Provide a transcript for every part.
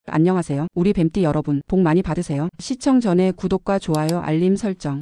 안녕하세요. 우리 뱀띠 여러분, 복 많이 받으세요. 시청 전에 구독과 좋아요, 알림 설정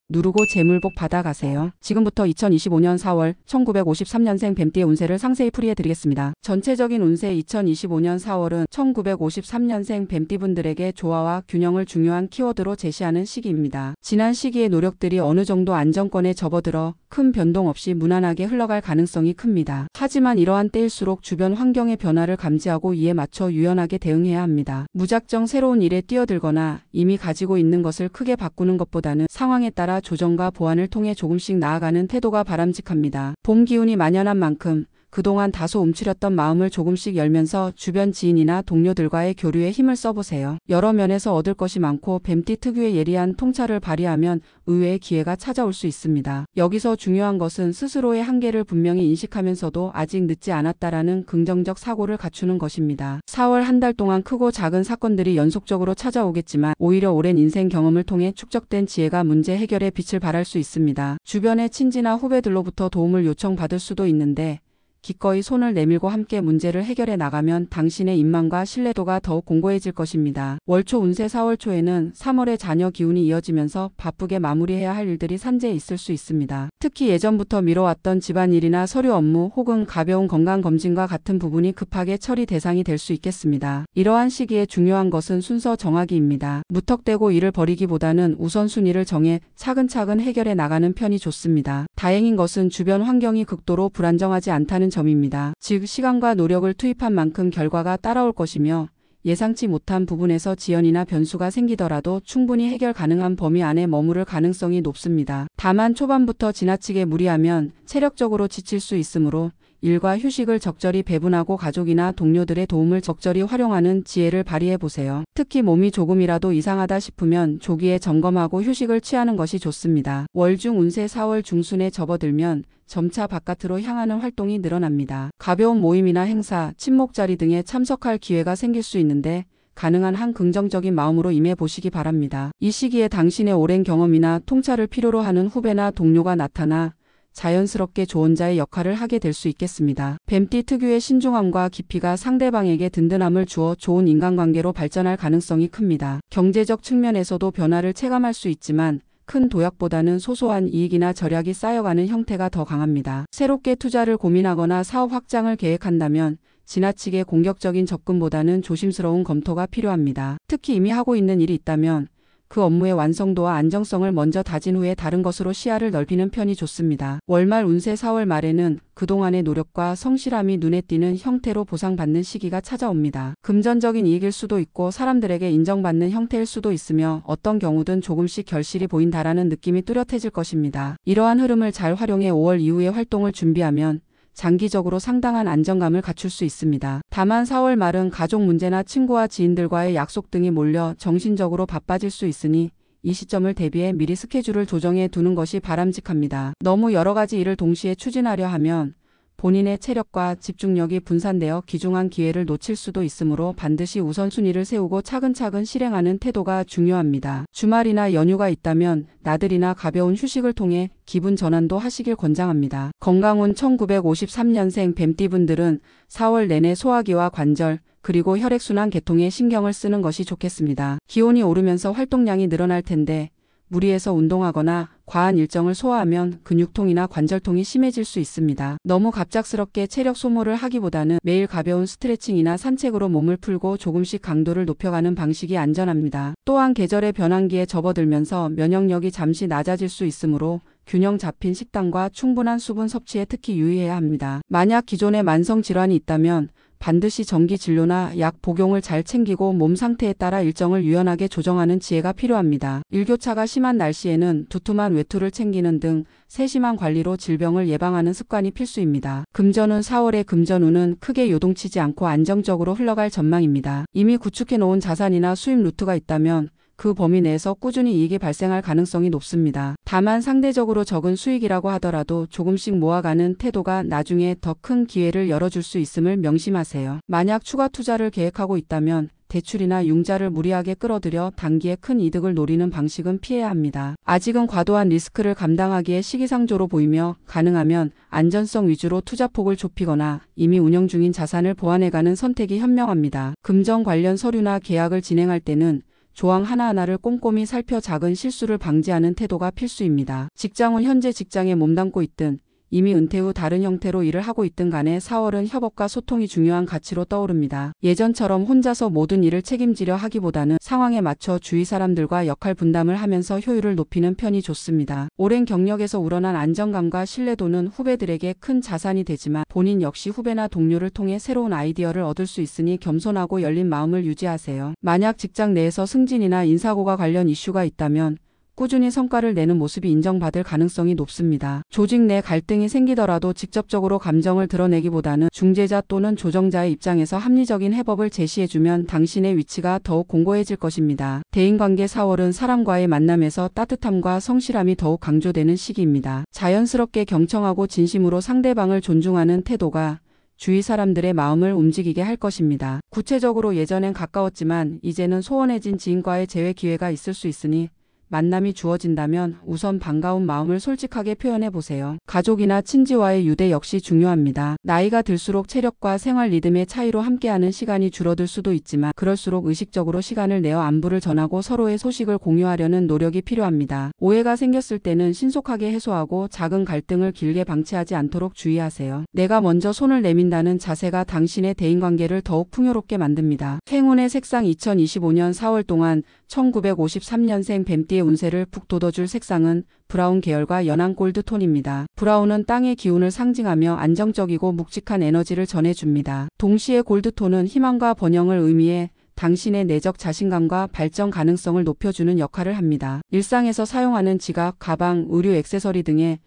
누르고 재물복 받아가세요. 지금부터 2025년 4월 1953년생 뱀띠의 운세를 상세히 풀이해드리겠습니다. 전체적인 운세 2025년 4월은 1953년생 뱀띠분들에게 조화와 균형을 중요한 키워드로 제시하는 시기입니다. 지난 시기의 노력들이 어느 정도 안정권에 접어들어 큰 변동 없이 무난하게 흘러갈 가능성이 큽니다. 하지만 이러한 때일수록 주변 환경의 변화를 감지하고 이에 맞춰 유연하게 대응해야 합니다. 무작정 새로운 일에 뛰어들거나 이미 가지고 있는 것을 크게 바꾸는 것보다는 상황에 따라 조정과 보완을 통해 조금씩 나아가는 태도가 바람직합니다. 봄 기운이 만연한 만큼 그동안 다소 움츠렸던 마음을 조금씩 열면서 주변 지인이나 동료들과의 교류에 힘을 써보세요. 여러 면에서 얻을 것이 많고 뱀띠 특유의 예리한 통찰을 발휘하면 의외의 기회가 찾아올 수 있습니다. 여기서 중요한 것은 스스로의 한계를 분명히 인식하면서도 아직 늦지 않았다라는 긍정적 사고를 갖추는 것입니다. 4월 한 달 동안 크고 작은 사건들이 연속적으로 찾아오겠지만 오히려 오랜 인생 경험을 통해 축적된 지혜가 문제 해결에 빛을 발할 수 있습니다. 주변의 친지나 후배들로부터 도움을 요청받을 수도 있는데 기꺼이 손을 내밀고 함께 문제를 해결해 나가면 당신의 인망과 신뢰도가 더욱 공고해질 것입니다. 월초 운세 4월 초에는 3월의 자녀 기운이 이어지면서 바쁘게 마무리해야 할 일들이 산재해 있을 수 있습니다. 특히 예전부터 미뤄왔던 집안일이나 서류 업무 혹은 가벼운 건강검진과 같은 부분이 급하게 처리 대상이 될 수 있겠습니다. 이러한 시기에 중요한 것은 순서 정하기입니다. 무턱대고 일을 벌이기보다는 우선순위를 정해 차근차근 해결해 나가는 편이 좋습니다. 다행인 것은 주변 환경이 극도로 불안정하지 않다는 점입니다. 즉 시간과 노력을 투입한 만큼 결과가 따라올 것이며 예상치 못한 부분에서 지연이나 변수가 생기더라도 충분히 해결 가능한 범위 안에 머무를 가능성이 높습니다. 다만 초반부터 지나치게 무리하면 체력적으로 지칠 수 있으므로 일과 휴식을 적절히 배분하고 가족이나 동료들의 도움을 적절히 활용하는 지혜를 발휘해보세요. 특히 몸이 조금이라도 이상하다 싶으면 조기에 점검하고 휴식을 취하는 것이 좋습니다. 월중 운세 4월 중순에 접어들면 점차 바깥으로 향하는 활동이 늘어납니다. 가벼운 모임이나 행사, 친목자리 등에 참석할 기회가 생길 수 있는데 가능한 한 긍정적인 마음으로 임해보시기 바랍니다. 이 시기에 당신의 오랜 경험이나 통찰을 필요로 하는 후배나 동료가 나타나 자연스럽게 조언자의 역할을 하게 될 수 있겠습니다. 뱀띠 특유의 신중함과 깊이가 상대방에게 든든함을 주어 좋은 인간관계로 발전할 가능성이 큽니다. 경제적 측면에서도 변화를 체감할 수 있지만 큰 도약보다는 소소한 이익이나 절약이 쌓여가는 형태가 더 강합니다. 새롭게 투자를 고민하거나 사업 확장을 계획한다면 지나치게 공격적인 접근보다는 조심스러운 검토가 필요합니다. 특히 이미 하고 있는 일이 있다면 그 업무의 완성도와 안정성을 먼저 다진 후에 다른 것으로 시야를 넓히는 편이 좋습니다. 월말 운세 4월 말에는 그동안의 노력과 성실함이 눈에 띄는 형태로 보상받는 시기가 찾아옵니다. 금전적인 이익일 수도 있고 사람들에게 인정받는 형태일 수도 있으며 어떤 경우든 조금씩 결실이 보인다라는 느낌이 뚜렷해질 것입니다. 이러한 흐름을 잘 활용해 5월 이후의 활동을 준비하면 장기적으로 상당한 안정감을 갖출 수 있습니다. 다만 4월 말은 가족 문제나 친구와 지인들과의 약속 등이 몰려 정신적으로 바빠질 수 있으니 이 시점을 대비해 미리 스케줄을 조정해 두는 것이 바람직합니다. 너무 여러 가지 일을 동시에 추진하려 하면 본인의 체력과 집중력이 분산되어 귀중한 기회를 놓칠 수도 있으므로 반드시 우선순위를 세우고 차근차근 실행하는 태도가 중요합니다. 주말이나 연휴가 있다면 나들이나 가벼운 휴식을 통해 기분 전환도 하시길 권장합니다. 건강운 1953년생 뱀띠분들은 4월 내내 소화기와 관절, 그리고 혈액순환 계통에 신경을 쓰는 것이 좋겠습니다. 기온이 오르면서 활동량이 늘어날 텐데 무리해서 운동하거나 과한 일정을 소화하면 근육통이나 관절통이 심해질 수 있습니다. 너무 갑작스럽게 체력 소모를 하기보다는 매일 가벼운 스트레칭이나 산책으로 몸을 풀고 조금씩 강도를 높여가는 방식이 안전합니다. 또한 계절의 변환기에 접어들면서 면역력이 잠시 낮아질 수 있으므로 균형 잡힌 식단과 충분한 수분 섭취에 특히 유의해야 합니다. 만약 기존에 만성 질환이 있다면 반드시 정기 진료나 약 복용을 잘 챙기고 몸 상태에 따라 일정을 유연하게 조정하는 지혜가 필요합니다. 일교차가 심한 날씨에는 두툼한 외투를 챙기는 등 세심한 관리로 질병을 예방하는 습관이 필수입니다. 금전운 4월의 금전운은 크게 요동치지 않고 안정적으로 흘러갈 전망입니다. 이미 구축해 놓은 자산이나 수입 루트가 있다면 그 범위 내에서 꾸준히 이익이 발생할 가능성이 높습니다. 다만 상대적으로 적은 수익이라고 하더라도 조금씩 모아가는 태도가 나중에 더 큰 기회를 열어줄 수 있음을 명심하세요. 만약 추가 투자를 계획하고 있다면 대출이나 융자를 무리하게 끌어들여 단기에 큰 이득을 노리는 방식은 피해야 합니다. 아직은 과도한 리스크를 감당하기에 시기상조로 보이며 가능하면 안전성 위주로 투자폭을 좁히거나 이미 운영 중인 자산을 보완해가는 선택이 현명합니다. 금전 관련 서류나 계약을 진행할 때는 조항 하나하나를 꼼꼼히 살펴 작은 실수를 방지하는 태도가 필수입니다. 직장은 현재 직장에 몸담고 있든 이미 은퇴 후 다른 형태로 일을 하고 있든 간에 4월은 협업과 소통이 중요한 가치로 떠오릅니다. 예전처럼 혼자서 모든 일을 책임지려 하기보다는 상황에 맞춰 주위 사람들과 역할 분담을 하면서 효율을 높이는 편이 좋습니다. 오랜 경력에서 우러난 안정감과 신뢰도는 후배들에게 큰 자산이 되지만 본인 역시 후배나 동료를 통해 새로운 아이디어를 얻을 수 있으니 겸손하고 열린 마음을 유지하세요. 만약 직장 내에서 승진이나 인사고과 관련 이슈가 있다면 꾸준히 성과를 내는 모습이 인정받을 가능성이 높습니다. 조직 내 갈등이 생기더라도 직접적으로 감정을 드러내기보다는 중재자 또는 조정자의 입장에서 합리적인 해법을 제시해주면 당신의 위치가 더욱 공고해질 것입니다. 대인관계 4월은 사람과의 만남에서 따뜻함과 성실함이 더욱 강조되는 시기입니다. 자연스럽게 경청하고 진심으로 상대방을 존중하는 태도가 주위 사람들의 마음을 움직이게 할 것입니다. 구체적으로 예전엔 가까웠지만 이제는 소원해진 지인과의 재회 기회가 있을 수 있으니 만남이 주어진다면 우선 반가운 마음을 솔직하게 표현해 보세요. 가족이나 친지와의 유대 역시 중요합니다. 나이가 들수록 체력과 생활 리듬의 차이로 함께하는 시간이 줄어들 수도 있지만 그럴수록 의식적으로 시간을 내어 안부를 전하고 서로의 소식을 공유하려는 노력이 필요합니다. 오해가 생겼을 때는 신속하게 해소하고 작은 갈등을 길게 방치하지 않도록 주의하세요. 내가 먼저 손을 내민다는 자세가 당신의 대인관계를 더욱 풍요롭게 만듭니다. 행운의 색상 2025년 4월 동안 1953년생 뱀띠의 운세를 푹 돋워줄 색상은 브라운 계열과 연한 골드 톤입니다. 브라운은 땅의 기운을 상징하며 안정적이고 묵직한 에너지를 전해줍니다. 동시에 골드톤은 희망과 번영을 의미해 당신의 내적 자신감과 발전 가능성을 높여주는 역할을 합니다. 일상에서 사용하는 지갑, 가방, 의류 액세서리 등의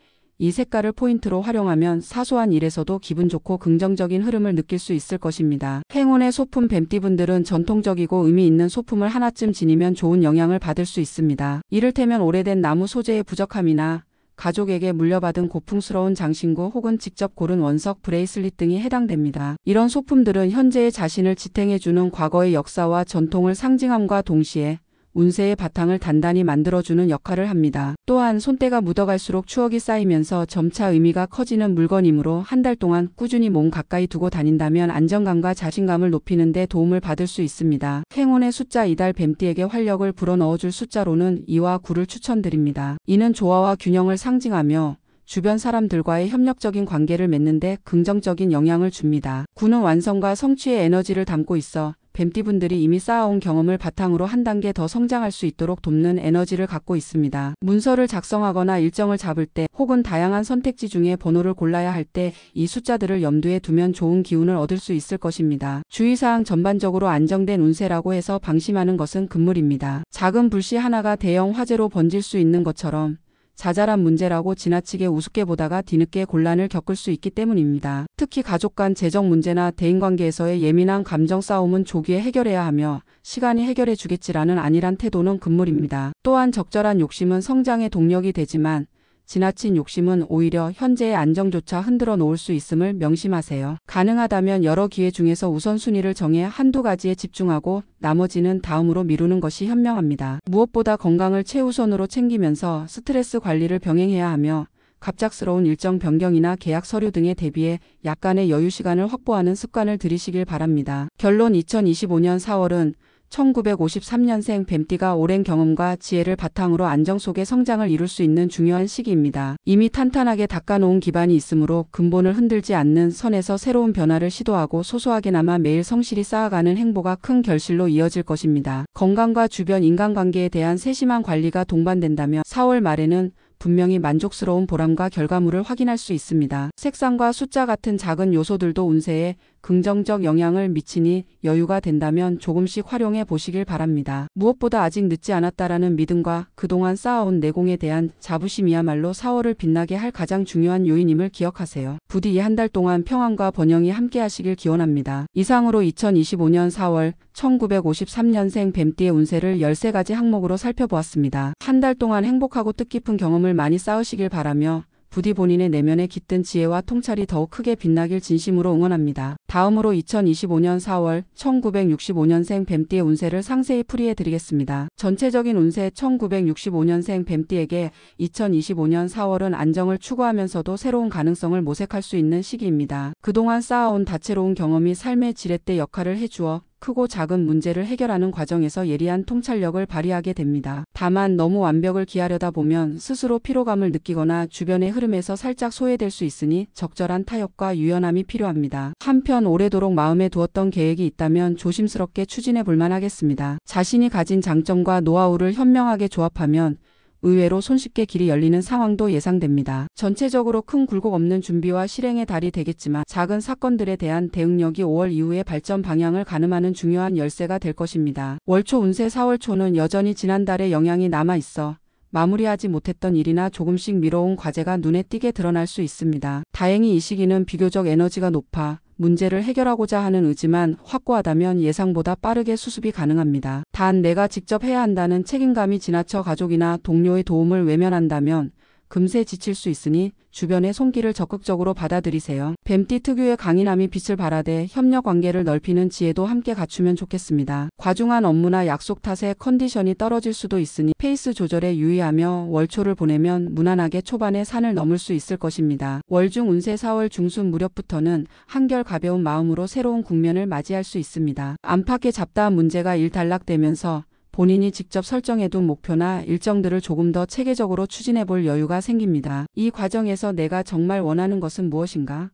이 색깔을 포인트로 활용하면 사소한 일에서도 기분 좋고 긍정적인 흐름을 느낄 수 있을 것입니다. 행운의 소품 뱀띠분들은 전통적이고 의미 있는 소품을 하나쯤 지니면 좋은 영향을 받을 수 있습니다. 이를테면 오래된 나무 소재의 부적함이나 가족에게 물려받은 고풍스러운 장신구 혹은 직접 고른 원석 브레이슬릿 등이 해당됩니다. 이런 소품들은 현재의 자신을 지탱해주는 과거의 역사와 전통을 상징함과 동시에 운세의 바탕을 단단히 만들어주는 역할을 합니다. 또한 손때가 묻어갈수록 추억이 쌓이면서 점차 의미가 커지는 물건이므로 한 달 동안 꾸준히 몸 가까이 두고 다닌다면 안정감과 자신감을 높이는 데 도움을 받을 수 있습니다. 행운의 숫자 이달 뱀띠에게 활력을 불어넣어줄 숫자로는 2와 9를 추천드립니다. 이는 조화와 균형을 상징하며 주변 사람들과의 협력적인 관계를 맺는 데 긍정적인 영향을 줍니다. 9는 완성과 성취의 에너지를 담고 있어 뱀띠분들이 이미 쌓아온 경험을 바탕으로 한 단계 더 성장할 수 있도록 돕는 에너지를 갖고 있습니다. 문서를 작성하거나 일정을 잡을 때 혹은 다양한 선택지 중에 번호를 골라야 할 때 이 숫자들을 염두에 두면 좋은 기운을 얻을 수 있을 것입니다. 주의사항 전반적으로 안정된 운세라고 해서 방심하는 것은 금물입니다. 작은 불씨 하나가 대형 화재로 번질 수 있는 것처럼 자잘한 문제라고 지나치게 우습게 보다가 뒤늦게 곤란을 겪을 수 있기 때문입니다. 특히 가족 간 재정 문제나 대인관계에서의 예민한 감정 싸움은 조기에 해결해야 하며 시간이 해결해 주겠지라는 안일한 태도는 금물입니다. 또한 적절한 욕심은 성장의 동력이 되지만 지나친 욕심은 오히려 현재의 안정조차 흔들어 놓을 수 있음을 명심하세요. 가능하다면 여러 기회 중에서 우선순위를 정해 한두 가지에 집중하고 나머지는 다음으로 미루는 것이 현명합니다. 무엇보다 건강을 최우선으로 챙기면서 스트레스 관리를 병행해야 하며 갑작스러운 일정 변경이나 계약 서류 등에 대비해 약간의 여유 시간을 확보하는 습관을 들이시길 바랍니다. 결론 2025년 4월은 1953년생 뱀띠가 오랜 경험과 지혜를 바탕으로 안정 속의 성장을 이룰 수 있는 중요한 시기입니다. 이미 탄탄하게 닦아놓은 기반이 있으므로 근본을 흔들지 않는 선에서 새로운 변화를 시도하고 소소하게나마 매일 성실히 쌓아가는 행보가 큰 결실로 이어질 것입니다. 건강과 주변 인간관계에 대한 세심한 관리가 동반된다면 4월 말에는 분명히 만족스러운 보람과 결과물을 확인할 수 있습니다. 색상과 숫자 같은 작은 요소들도 운세에 긍정적 영향을 미치니 여유가 된다면 조금씩 활용해 보시길 바랍니다. 무엇보다 아직 늦지 않았다라는 믿음과 그동안 쌓아온 내공에 대한 자부심이야말로 4월을 빛나게 할 가장 중요한 요인임을 기억하세요. 부디 이 한 달 동안 평안과 번영이 함께 하시길 기원합니다. 이상으로 2025년 4월 1953년생 뱀띠의 운세를 13가지 항목으로 살펴보았습니다. 한 달 동안 행복하고 뜻깊은 경험을 많이 쌓으시길 바라며 부디 본인의 내면에 깃든 지혜와 통찰이 더욱 크게 빛나길 진심으로 응원합니다. 다음으로 2025년 4월 1965년생 뱀띠의 운세를 상세히 풀이해 드리겠습니다. 전체적인 운세. 1965년생 뱀띠에게 2025년 4월은 안정을 추구하면서도 새로운 가능성을 모색할 수 있는 시기입니다. 그동안 쌓아온 다채로운 경험이 삶의 지렛대 역할을 해주어 크고 작은 문제를 해결하는 과정에서 예리한 통찰력을 발휘하게 됩니다. 다만 너무 완벽을 기하려다 보면 스스로 피로감을 느끼거나 주변의 흐름에서 살짝 소외될 수 있으니 적절한 타협과 유연함이 필요합니다. 한편 오래도록 마음에 두었던 계획이 있다면 조심스럽게 추진해 볼 만하겠습니다. 자신이 가진 장점과 노하우를 현명하게 조합하면 의외로 손쉽게 길이 열리는 상황도 예상됩니다. 전체적으로 큰 굴곡 없는 준비와 실행의 달이 되겠지만 작은 사건들에 대한 대응력이 5월 이후의 발전 방향을 가늠하는 중요한 열쇠가 될 것입니다. 월초 운세. 4월 초는 여전히 지난달의 영향이 남아있어 마무리하지 못했던 일이나 조금씩 미뤄온 과제가 눈에 띄게 드러날 수 있습니다. 다행히 이 시기는 비교적 에너지가 높아 문제를 해결하고자 하는 의지만 확고하다면 예상보다 빠르게 수습이 가능합니다. 단 내가 직접 해야 한다는 책임감이 지나쳐 가족이나 동료의 도움을 외면한다면 금세 지칠 수 있으니 주변의 손길을 적극적으로 받아들이세요. 뱀띠 특유의 강인함이 빛을 발하되 협력 관계를 넓히는 지혜도 함께 갖추면 좋겠습니다. 과중한 업무나 약속 탓에 컨디션이 떨어질 수도 있으니 페이스 조절에 유의하며 월초를 보내면 무난하게 초반에 산을 넘을 수 있을 것입니다. 월중 운세. 4월 중순 무렵부터는 한결 가벼운 마음으로 새로운 국면을 맞이할 수 있습니다. 안팎의 잡다한 문제가 일단락되면서 본인이 직접 설정해둔 목표나 일정들을 조금 더 체계적으로 추진해볼 여유가 생깁니다. 이 과정에서 내가 정말 원하는 것은 무엇인가?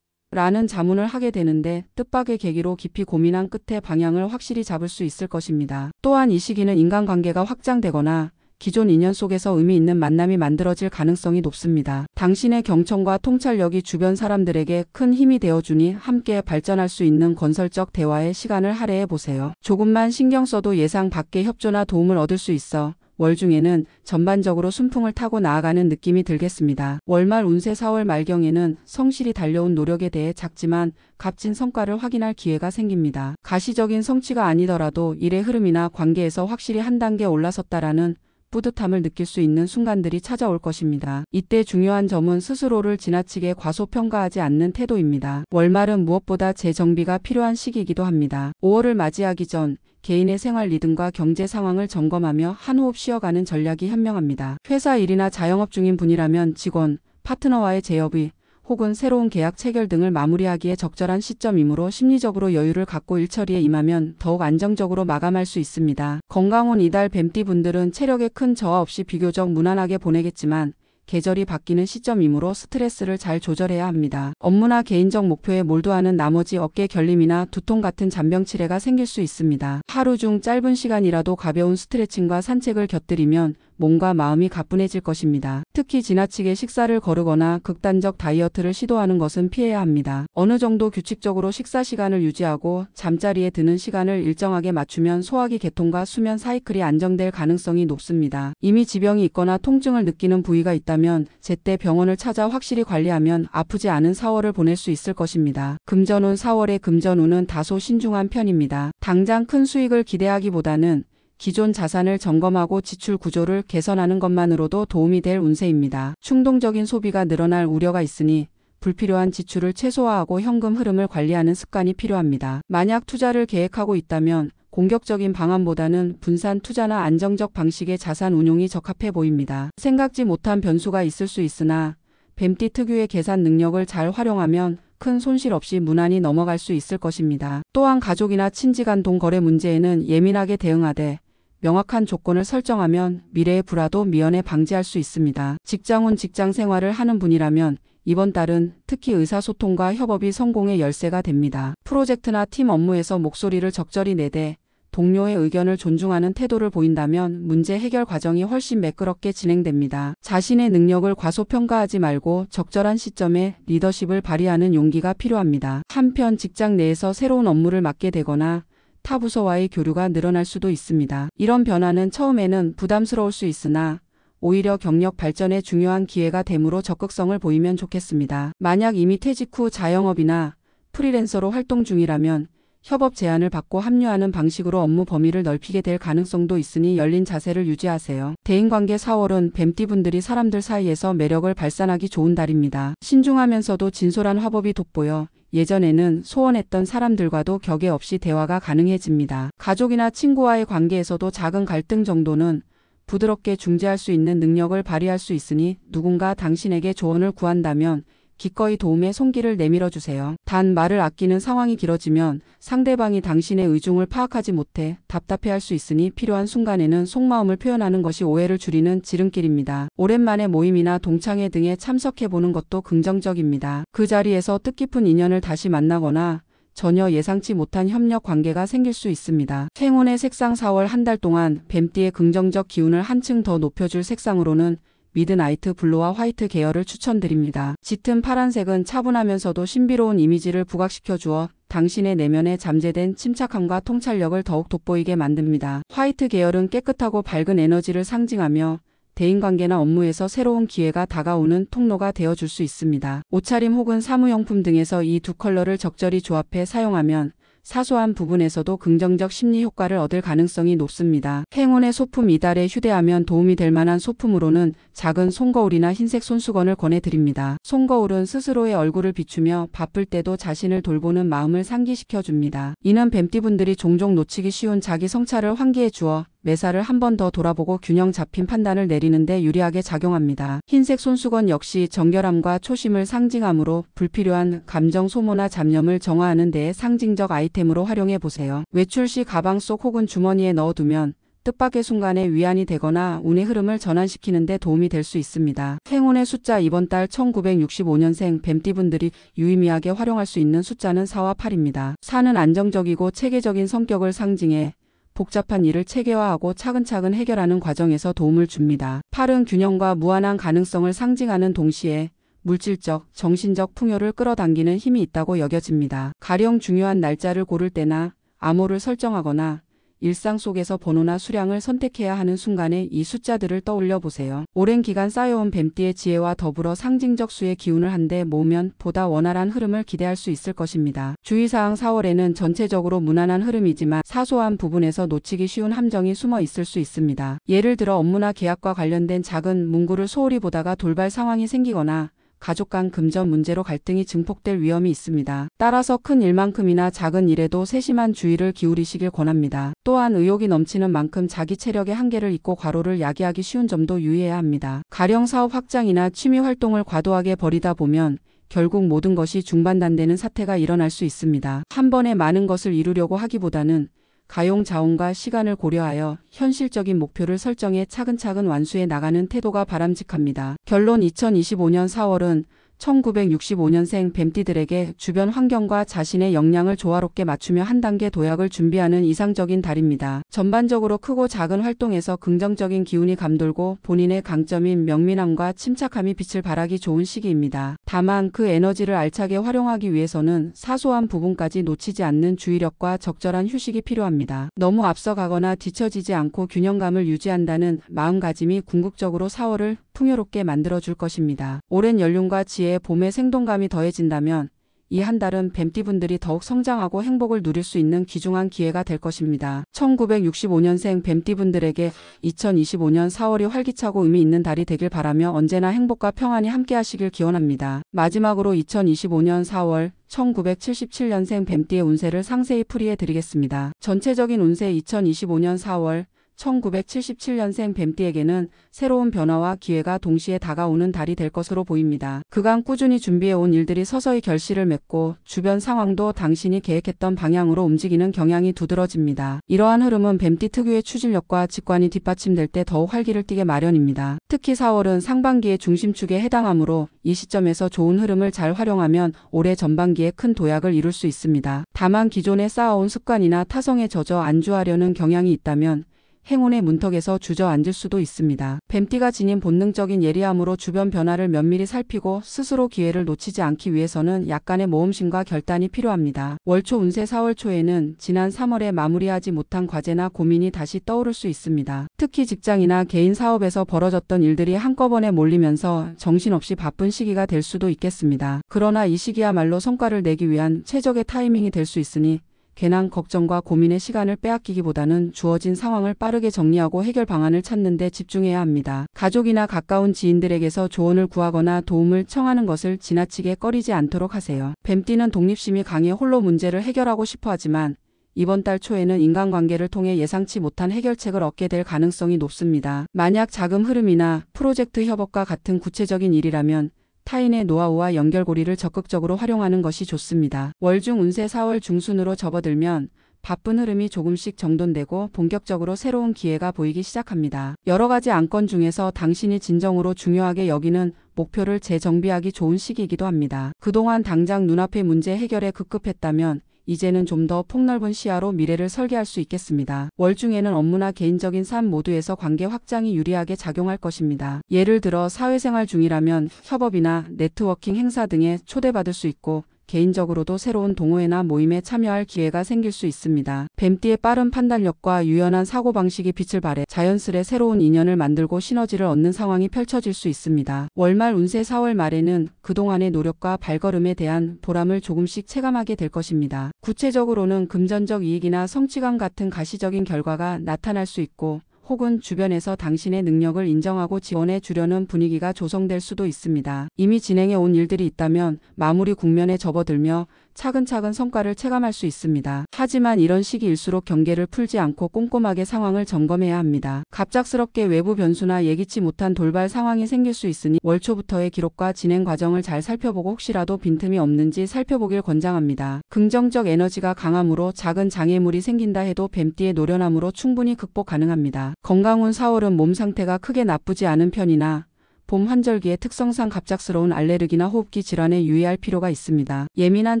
라는 자문을 하게 되는데 뜻밖의 계기로 깊이 고민한 끝에 방향을 확실히 잡을 수 있을 것입니다. 또한 이 시기는 인간관계가 확장되거나 기존 인연 속에서 의미 있는 만남이 만들어질 가능성이 높습니다. 당신의 경청과 통찰력이 주변 사람들에게 큰 힘이 되어주니 함께 발전할 수 있는 건설적 대화의 시간을 할애해 보세요. 조금만 신경 써도 예상 밖의 협조나 도움을 얻을 수 있어 월 중에는 전반적으로 순풍을 타고 나아가는 느낌이 들겠습니다. 월말 운세. 4월 말경에는 성실히 달려온 노력에 대해 작지만 값진 성과를 확인할 기회가 생깁니다. 가시적인 성취가 아니더라도 일의 흐름이나 관계에서 확실히 한 단계 올라섰다라는 뿌듯함을 느낄 수 있는 순간들이 찾아올 것입니다. 이때 중요한 점은 스스로를 지나치게 과소평가하지 않는 태도입니다. 월말은 무엇보다 재정비가 필요한 시기이기도 합니다. 5월을 맞이하기 전 개인의 생활 리듬과 경제 상황을 점검하며 한 호흡 쉬어가는 전략이 현명합니다. 회사 일이나 자영업 중인 분이라면 직원, 파트너와의 재협의, 혹은 새로운 계약 체결 등을 마무리하기에 적절한 시점이므로 심리적으로 여유를 갖고 일처리에 임하면 더욱 안정적으로 마감할 수 있습니다. 건강운 이달 뱀띠 분들은 체력에 큰 저하 없이 비교적 무난하게 보내겠지만 계절이 바뀌는 시점이므로 스트레스를 잘 조절해야 합니다. 업무나 개인적 목표에 몰두하는 나머지 어깨 결림이나 두통 같은 잔병치레가 생길 수 있습니다. 하루 중 짧은 시간이라도 가벼운 스트레칭과 산책을 곁들이면 몸과 마음이 가뿐해질 것입니다. 특히 지나치게 식사를 거르거나 극단적 다이어트를 시도하는 것은 피해야 합니다. 어느 정도 규칙적으로 식사 시간을 유지하고 잠자리에 드는 시간을 일정하게 맞추면 소화기 계통과 수면 사이클이 안정될 가능성이 높습니다. 이미 지병이 있거나 통증을 느끼는 부위가 있다면 제때 병원을 찾아 확실히 관리하면 아프지 않은 4월을 보낼 수 있을 것입니다. 금전운. 4월의 금전운은 다소 신중한 편입니다. 당장 큰 수익을 기대하기보다는 기존 자산을 점검하고 지출 구조를 개선하는 것만으로도 도움이 될 운세입니다. 충동적인 소비가 늘어날 우려가 있으니 불필요한 지출을 최소화하고 현금 흐름을 관리하는 습관이 필요합니다. 만약 투자를 계획하고 있다면 공격적인 방안보다는 분산 투자나 안정적 방식의 자산 운용이 적합해 보입니다. 생각지 못한 변수가 있을 수 있으나 뱀띠 특유의 계산 능력을 잘 활용하면 큰 손실 없이 무난히 넘어갈 수 있을 것입니다. 또한 가족이나 친지 간 돈 거래 문제에는 예민하게 대응하되 명확한 조건을 설정하면 미래의 불화도 미연에 방지할 수 있습니다. 직장운. 직장 생활을 하는 분이라면 이번 달은 특히 의사소통과 협업이 성공의 열쇠가 됩니다. 프로젝트나 팀 업무에서 목소리를 적절히 내되 동료의 의견을 존중하는 태도를 보인다면 문제 해결 과정이 훨씬 매끄럽게 진행됩니다. 자신의 능력을 과소평가하지 말고 적절한 시점에 리더십을 발휘하는 용기가 필요합니다. 한편 직장 내에서 새로운 업무를 맡게 되거나 타 부서와의 교류가 늘어날 수도 있습니다. 이런 변화는 처음에는 부담스러울 수 있으나 오히려 경력 발전에 중요한 기회가 되므로 적극성을 보이면 좋겠습니다. 만약 이미 퇴직 후 자영업이나 프리랜서로 활동 중이라면 협업 제안을 받고 합류하는 방식으로 업무 범위를 넓히게 될 가능성도 있으니 열린 자세를 유지하세요. 대인관계 4월은 뱀띠분들이 사람들 사이에서 매력을 발산하기 좋은 달입니다. 신중하면서도 진솔한 화법이 돋보여 예전에는 소원했던 사람들과도 격에 없이 대화가 가능해집니다. 가족이나 친구와의 관계에서도 작은 갈등 정도는 부드럽게 중재할 수 있는 능력을 발휘할 수 있으니 누군가 당신에게 조언을 구한다면 기꺼이 도움의 손길을 내밀어 주세요. 단 말을 아끼는 상황이 길어지면 상대방이 당신의 의중을 파악하지 못해 답답해할 수 있으니 필요한 순간에는 속마음을 표현하는 것이 오해를 줄이는 지름길입니다. 오랜만에 모임이나 동창회 등에 참석해보는 것도 긍정적입니다. 그 자리에서 뜻깊은 인연을 다시 만나거나 전혀 예상치 못한 협력 관계가 생길 수 있습니다. 행운의 색상 4월 한 달 동안 뱀띠의 긍정적 기운을 한층 더 높여줄 색상으로는 미드나이트 블루와 화이트 계열을 추천드립니다. 짙은 파란색은 차분하면서도 신비로운 이미지를 부각시켜 주어 당신의 내면에 잠재된 침착함과 통찰력을 더욱 돋보이게 만듭니다. 화이트 계열은 깨끗하고 밝은 에너지를 상징하며 대인관계나 업무에서 새로운 기회가 다가오는 통로가 되어줄 수 있습니다. 옷차림 혹은 사무용품 등에서 이 두 컬러를 적절히 조합해 사용하면 사소한 부분에서도 긍정적 심리 효과를 얻을 가능성이 높습니다. 행운의 소품 이달에 휴대하면 도움이 될 만한 소품으로는 작은 손거울이나 흰색 손수건을 권해드립니다. 손거울은 스스로의 얼굴을 비추며 바쁠 때도 자신을 돌보는 마음을 상기시켜 줍니다. 이는 뱀띠분들이 종종 놓치기 쉬운 자기 성찰을 환기해 주어 매사를 한 번 더 돌아보고 균형 잡힌 판단을 내리는 데 유리하게 작용합니다. 흰색 손수건 역시 정결함과 초심을 상징하므로 불필요한 감정 소모나 잡념을 정화하는 데에 상징적 아이템으로 활용해 보세요. 외출 시 가방 속 혹은 주머니에 넣어두면 뜻밖의 순간에 위안이 되거나 운의 흐름을 전환시키는 데 도움이 될 수 있습니다. 행운의 숫자 이번 달 1965년생 뱀띠분들이 유의미하게 활용할 수 있는 숫자는 4와 8입니다. 4는 안정적이고 체계적인 성격을 상징해 복잡한 일을 체계화하고 차근차근 해결하는 과정에서 도움을 줍니다. 8은 균형과 무한한 가능성을 상징하는 동시에 물질적, 정신적 풍요를 끌어당기는 힘이 있다고 여겨집니다. 가령 중요한 날짜를 고를 때나 암호를 설정하거나 일상 속에서 번호나 수량을 선택해야 하는 순간에 이 숫자들을 떠올려 보세요. 오랜 기간 쌓여온 뱀띠의 지혜와 더불어 상징적 수의 기운을 한데 모으면 보다 원활한 흐름을 기대할 수 있을 것입니다. 주의사항 4월에는 전체적으로 무난한 흐름이지만 사소한 부분에서 놓치기 쉬운 함정이 숨어 있을 수 있습니다. 예를 들어 업무나 계약과 관련된 작은 문구를 소홀히 보다가 돌발 상황이 생기거나 가족 간 금전 문제로 갈등이 증폭될 위험이 있습니다. 따라서 큰 일만큼이나 작은 일에도 세심한 주의를 기울이시길 권합니다. 또한 의욕이 넘치는 만큼 자기 체력의 한계를 잊고 과로를 야기하기 쉬운 점도 유의해야 합니다. 가령 사업 확장이나 취미 활동을 과도하게 벌이다 보면 결국 모든 것이 중단되는 사태가 일어날 수 있습니다. 한 번에 많은 것을 이루려고 하기보다는 가용 자원과 시간을 고려하여 현실적인 목표를 설정해 차근차근 완수해 나가는 태도가 바람직합니다. 결론 2025년 4월은 1965년생 뱀띠들에게 주변 환경과 자신의 역량을 조화롭게 맞추며 한 단계 도약을 준비하는 이상적인 달입니다. 전반적으로 크고 작은 활동에서 긍정적인 기운이 감돌고 본인의 강점인 명민함과 침착함이 빛을 발하기 좋은 시기입니다. 다만 그 에너지를 알차게 활용하기 위해서는 사소한 부분까지 놓치지 않는 주의력과 적절한 휴식이 필요합니다. 너무 앞서가거나 뒤처지지 않고 균형감을 유지한다는 마음가짐이 궁극적으로 4월을 풍요롭게 만들어줄 것입니다. 오랜 연륜과 지혜의 봄의 생동감이 더해진다면 이 한 달은 뱀띠분들이 더욱 성장하고 행복을 누릴 수 있는 귀중한 기회가 될 것입니다. 1965년생 뱀띠분들에게 2025년 4월이 활기차고 의미 있는 달이 되길 바라며 언제나 행복과 평안이 함께하시길 기원합니다. 마지막으로 2025년 4월 1977년생 뱀띠의 운세를 상세히 풀이해 드리겠습니다. 전체적인 운세 2025년 4월 1977년생 뱀띠에게는 새로운 변화와 기회가 동시에 다가오는 달이 될 것으로 보입니다. 그간 꾸준히 준비해온 일들이 서서히 결실을 맺고 주변 상황도 당신이 계획했던 방향으로 움직이는 경향이 두드러집니다. 이러한 흐름은 뱀띠 특유의 추진력과 직관이 뒷받침될 때 더욱 활기를 띠게 마련입니다. 특히 4월은 상반기의 중심축에 해당하므로 이 시점에서 좋은 흐름을 잘 활용하면 올해 전반기에 큰 도약을 이룰 수 있습니다. 다만 기존에 쌓아온 습관이나 타성에 젖어 안주하려는 경향이 있다면 행운의 문턱에서 주저앉을 수도 있습니다. 뱀띠가 지닌 본능적인 예리함으로 주변 변화를 면밀히 살피고 스스로 기회를 놓치지 않기 위해서는 약간의 모험심과 결단이 필요합니다. 월초 운세 4월 초에는 지난 3월에 마무리하지 못한 과제나 고민이 다시 떠오를 수 있습니다. 특히 직장이나 개인 사업에서 벌어졌던 일들이 한꺼번에 몰리면서 정신없이 바쁜 시기가 될 수도 있겠습니다. 그러나 이 시기야말로 성과를 내기 위한 최적의 타이밍이 될 수 있으니 괜한 걱정과 고민의 시간을 빼앗기기보다는 주어진 상황을 빠르게 정리하고 해결 방안을 찾는 데 집중해야 합니다. 가족이나 가까운 지인들에게서 조언을 구하거나 도움을 청하는 것을 지나치게 꺼리지 않도록 하세요. 뱀띠는 독립심이 강해 홀로 문제를 해결하고 싶어 하지만 이번 달 초에는 인간관계를 통해 예상치 못한 해결책을 얻게 될 가능성이 높습니다. 만약 자금 흐름이나 프로젝트 협업과 같은 구체적인 일이라면 타인의 노하우와 연결고리를 적극적으로 활용하는 것이 좋습니다. 월중 운세 4월 중순으로 접어들면 바쁜 흐름이 조금씩 정돈되고 본격적으로 새로운 기회가 보이기 시작합니다. 여러 가지 안건 중에서 당신이 진정으로 중요하게 여기는 목표를 재정비하기 좋은 시기이기도 합니다. 그동안 당장 눈앞의 문제 해결에 급급했다면 이제는 좀 더 폭넓은 시야로 미래를 설계할 수 있겠습니다. 월 중에는 업무나 개인적인 삶 모두에서 관계 확장이 유리하게 작용할 것입니다. 예를 들어 사회생활 중이라면 협업이나 네트워킹 행사 등에 초대받을 수 있고 개인적으로도 새로운 동호회나 모임에 참여할 기회가 생길 수 있습니다. 뱀띠의 빠른 판단력과 유연한 사고방식이 빛을 발해 자연스레 새로운 인연을 만들고 시너지를 얻는 상황이 펼쳐질 수 있습니다. 월말 운세 4월 말에는 그동안의 노력과 발걸음에 대한 보람을 조금씩 체감하게 될 것입니다. 구체적으로는 금전적 이익이나 성취감 같은 가시적인 결과가 나타날 수 있고 혹은 주변에서 당신의 능력을 인정하고 지원해 주려는 분위기가 조성될 수도 있습니다. 이미 진행해 온 일들이 있다면 마무리 국면에 접어들며 차근차근 성과를 체감할 수 있습니다. 하지만 이런 시기일수록 경계를 풀지 않고 꼼꼼하게 상황을 점검해야 합니다. 갑작스럽게 외부 변수나 예기치 못한 돌발 상황이 생길 수 있으니 월 초부터의 기록과 진행 과정을 잘 살펴보고 혹시라도 빈틈이 없는지 살펴보길 권장합니다. 긍정적 에너지가 강하므로 작은 장애물이 생긴다 해도 뱀띠의 노련함으로 충분히 극복 가능합니다. 건강운 4월은 몸 상태가 크게 나쁘지 않은 편이나 봄 환절기의 특성상 갑작스러운 알레르기나 호흡기 질환에 유의할 필요가 있습니다. 예민한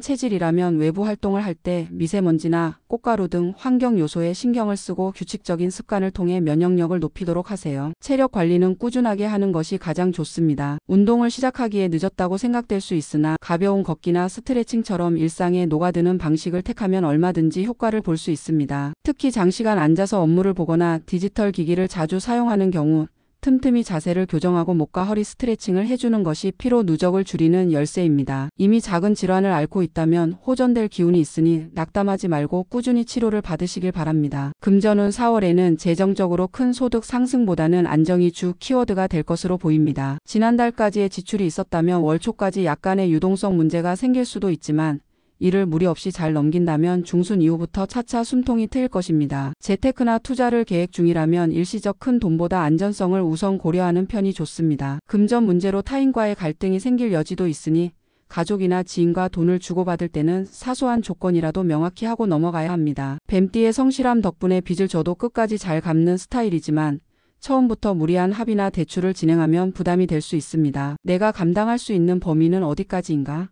체질이라면 외부 활동을 할 때 미세먼지나 꽃가루 등 환경 요소에 신경을 쓰고 규칙적인 습관을 통해 면역력을 높이도록 하세요. 체력 관리는 꾸준하게 하는 것이 가장 좋습니다. 운동을 시작하기에 늦었다고 생각될 수 있으나 가벼운 걷기나 스트레칭처럼 일상에 녹아드는 방식을 택하면 얼마든지 효과를 볼 수 있습니다. 특히 장시간 앉아서 업무를 보거나 디지털 기기를 자주 사용하는 경우 틈틈이 자세를 교정하고 목과 허리 스트레칭을 해주는 것이 피로 누적을 줄이는 열쇠입니다. 이미 작은 질환을 앓고 있다면 호전될 기운이 있으니 낙담하지 말고 꾸준히 치료를 받으시길 바랍니다. 금전운 4월에는 재정적으로 큰 소득 상승보다는 안정이 주 키워드가 될 것으로 보입니다. 지난달까지의 지출이 있었다면 월 초까지 약간의 유동성 문제가 생길 수도 있지만 이를 무리 없이 잘 넘긴다면 중순 이후부터 차차 숨통이 트일 것입니다. 재테크나 투자를 계획 중이라면 일시적 큰 돈보다 안전성을 우선 고려하는 편이 좋습니다. 금전 문제로 타인과의 갈등이 생길 여지도 있으니 가족이나 지인과 돈을 주고받을 때는 사소한 조건이라도 명확히 하고 넘어가야 합니다. 뱀띠의 성실함 덕분에 빚을 져도 끝까지 잘 갚는 스타일이지만 처음부터 무리한 합의나 대출을 진행하면 부담이 될 수 있습니다. 내가 감당할 수 있는 범위는 어디까지인가?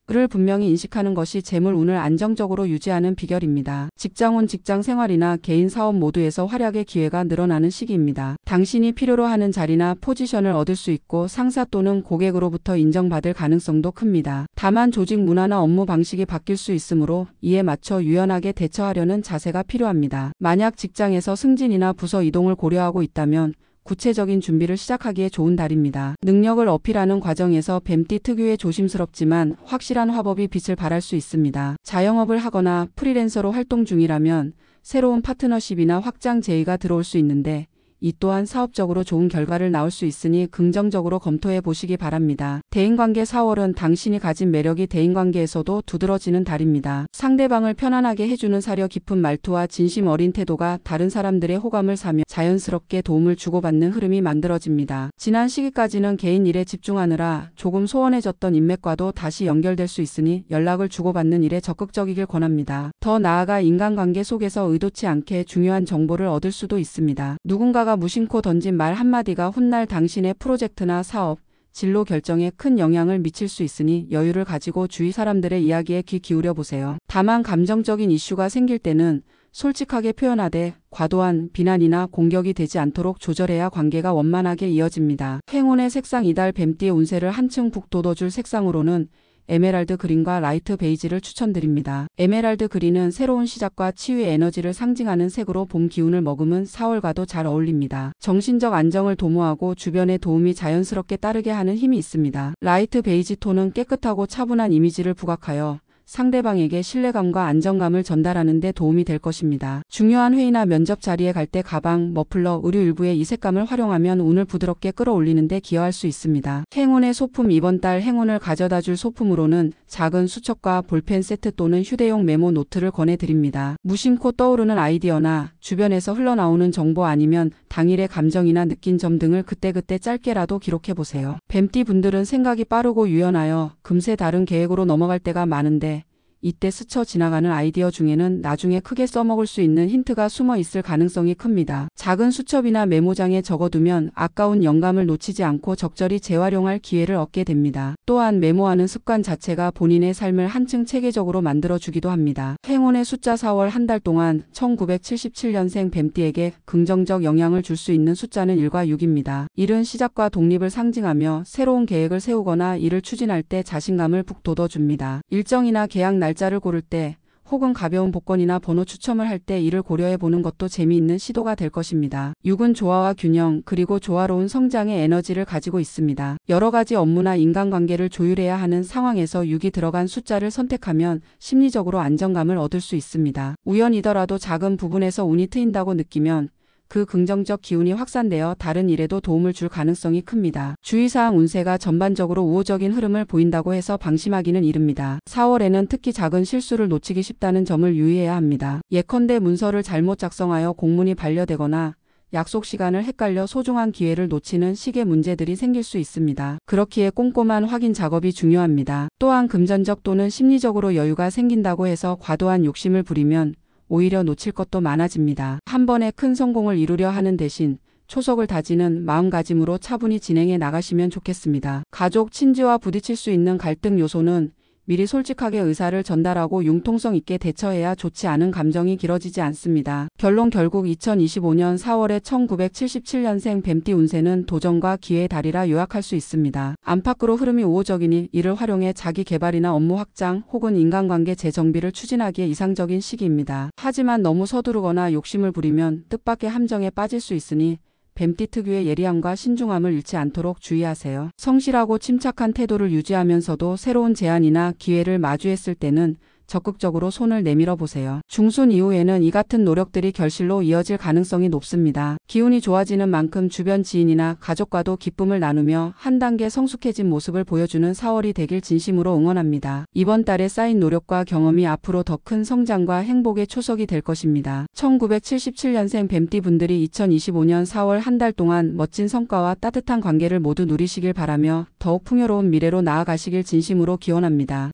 를 분명히 인식하는 것이 재물 운을 안정적으로 유지하는 비결입니다. 직장운 직장 생활이나 개인 사업 모두에서 활약의 기회가 늘어나는 시기입니다. 당신이 필요로 하는 자리나 포지션을 얻을 수 있고 상사 또는 고객으로부터 인정받을 가능성도 큽니다. 다만 조직 문화나 업무 방식이 바뀔 수 있으므로 이에 맞춰 유연하게 대처하려는 자세가 필요합니다. 만약 직장에서 승진이나 부서 이동을 고려하고 있다면 구체적인 준비를 시작하기에 좋은 달입니다. 능력을 어필하는 과정에서 뱀띠 특유의 조심스럽지만 확실한 화법이 빛을 발할 수 있습니다. 자영업을 하거나 프리랜서로 활동 중이라면 새로운 파트너십이나 확장 제의가 들어올 수 있는데 이 또한 사업적으로 좋은 결과를 낳을 수 있으니 긍정적으로 검토해 보시기 바랍니다. 대인관계 4월은 당신이 가진 매력이 대인관계에서도 두드러지는 달입니다. 상대방을 편안하게 해주는 사려 깊은 말투와 진심 어린 태도가 다른 사람들의 호감을 사며 자연스럽게 도움을 주고받는 흐름이 만들어집니다. 지난 시기까지는 개인 일에 집중하느라 조금 소원해졌던 인맥과도 다시 연결될 수 있으니 연락을 주고받는 일에 적극적이길 권합니다. 더 나아가 인간관계 속에서 의도치 않게 중요한 정보를 얻을 수도 있습니다. 누군가가 무심코 던진 말 한마디가 훗날 당신의 프로젝트나 사업, 진로 결정에 큰 영향을 미칠 수 있으니 여유를 가지고 주위 사람들의 이야기에 귀 기울여 보세요. 다만 감정적인 이슈가 생길 때는 솔직하게 표현하되 과도한 비난이나 공격이 되지 않도록 조절해야 관계가 원만하게 이어집니다. 행운의 색상 이달 뱀띠의 운세를 한층 북돋워줄 색상으로는 에메랄드 그린과 라이트 베이지를 추천드립니다. 에메랄드 그린은 새로운 시작과 치유의 에너지를 상징하는 색으로 봄 기운을 머금은 4월과도 잘 어울립니다. 정신적 안정을 도모하고 주변의 도움이 자연스럽게 따르게 하는 힘이 있습니다. 라이트 베이지 톤은 깨끗하고 차분한 이미지를 부각하여 상대방에게 신뢰감과 안정감을 전달하는 데 도움이 될 것입니다. 중요한 회의나 면접 자리에 갈 때 가방, 머플러, 의류 일부의 이 색감을 활용하면 운을 부드럽게 끌어올리는 데 기여할 수 있습니다. 행운의 소품. 이번 달 행운을 가져다 줄 소품으로는 작은 수첩과 볼펜 세트 또는 휴대용 메모 노트를 권해드립니다. 무심코 떠오르는 아이디어나 주변에서 흘러나오는 정보 아니면 당일의 감정이나 느낀 점 등을 그때그때 짧게라도 기록해보세요. 뱀띠 분들은 생각이 빠르고 유연하여 금세 다른 계획으로 넘어갈 때가 많은데 이때 스쳐 지나가는 아이디어 중에는 나중에 크게 써먹을 수 있는 힌트가 숨어 있을 가능성이 큽니다. 작은 수첩이나 메모장에 적어두면 아까운 영감을 놓치지 않고 적절히 재활용할 기회를 얻게 됩니다. 또한 메모하는 습관 자체가 본인의 삶을 한층 체계적으로 만들어주기도 합니다. 행운의 숫자. 4월 한 달 동안 1977년생 뱀띠에게 긍정적 영향을 줄 수 있는 숫자는 1과 6입니다. 이른 시작과 독립을 상징하며 새로운 계획을 세우거나 일을 추진할 때 자신감을 북돋워줍니다. 일정이나 계약 날짜를 고를 때 혹은 가벼운 복권이나 번호 추첨을 할 때 이를 고려해보는 것도 재미있는 시도가 될 것입니다. 6은 조화와 균형 그리고 조화로운 성장의 에너지를 가지고 있습니다. 여러 가지 업무나 인간관계를 조율해야 하는 상황에서 6이 들어간 숫자를 선택하면 심리적으로 안정감을 얻을 수 있습니다. 우연이더라도 작은 부분에서 운이 트인다고 느끼면 그 긍정적 기운이 확산되어 다른 일에도 도움을 줄 가능성이 큽니다. 주의사항. 운세가 전반적으로 우호적인 흐름을 보인다고 해서 방심하기는 이릅니다. 4월에는 특히 작은 실수를 놓치기 쉽다는 점을 유의해야 합니다. 예컨대 문서를 잘못 작성하여 공문이 반려되거나 약속 시간을 헷갈려 소중한 기회를 놓치는 식의 문제들이 생길 수 있습니다. 그렇기에 꼼꼼한 확인 작업이 중요합니다. 또한 금전적 또는 심리적으로 여유가 생긴다고 해서 과도한 욕심을 부리면 오히려 놓칠 것도 많아집니다. 한 번에 큰 성공을 이루려 하는 대신 초석을 다지는 마음가짐으로 차분히 진행해 나가시면 좋겠습니다. 가족, 친지와 부딪힐 수 있는 갈등 요소는 미리 솔직하게 의사를 전달하고 융통성 있게 대처해야 좋지 않은 감정이 길어지지 않습니다. 결론. 결국 2025년 4월에 1977년생 뱀띠 운세는 도전과 기회의 달이라 요약할 수 있습니다. 안팎으로 흐름이 우호적이니 이를 활용해 자기 개발이나 업무 확장 혹은 인간관계 재정비를 추진하기에 이상적인 시기입니다. 하지만 너무 서두르거나 욕심을 부리면 뜻밖의 함정에 빠질 수 있으니 뱀띠 특유의 예리함과 신중함을 잃지 않도록 주의하세요. 성실하고 침착한 태도를 유지하면서도 새로운 제안이나 기회를 마주했을 때는 적극적으로 손을 내밀어 보세요. 중순 이후에는 이 같은 노력들이 결실로 이어질 가능성이 높습니다. 기운이 좋아지는 만큼 주변 지인이나 가족과도 기쁨을 나누며 한 단계 성숙해진 모습을 보여주는 4월이 되길 진심으로 응원합니다. 이번 달에 쌓인 노력과 경험이 앞으로 더 큰 성장과 행복의 초석이 될 것입니다. 1977년생 뱀띠 분들이 2025년 4월 한 달 동안 멋진 성과와 따뜻한 관계를 모두 누리시길 바라며 더욱 풍요로운 미래로 나아가시길 진심으로 기원합니다.